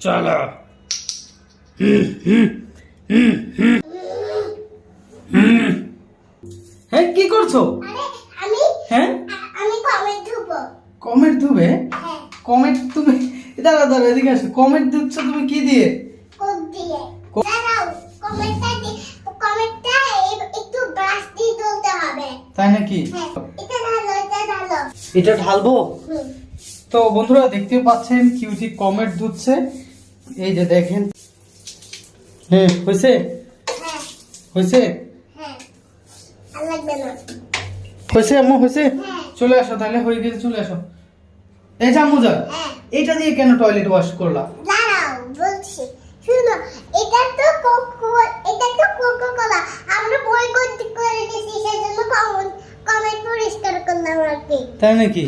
চলো হ্যাঁ কি করছো? হ্যাঁ কমেট ধুবে? কমেট তুমি দাঁড়া দাঁড়া এদিকে আসো। কমেট ধুচ্ছ তুমি কি দিয়ে? তাই নাকি? এটা ঢালবো? তো বন্ধুরা দেখতে পাচ্ছেন কিউটি কমেট ধুচ্ছে। এই যে দেখেন। হ্যাঁ হয়েছে হয়েছে হয়েছে আম্মু হয়েছে। চলে আসো তাহলে, হয়ে গেছে চলে আসো। এই যে আম্মু যা, এটা দিয়ে কেন টয়লেট ওয়াশ করলা? তাই নাকি?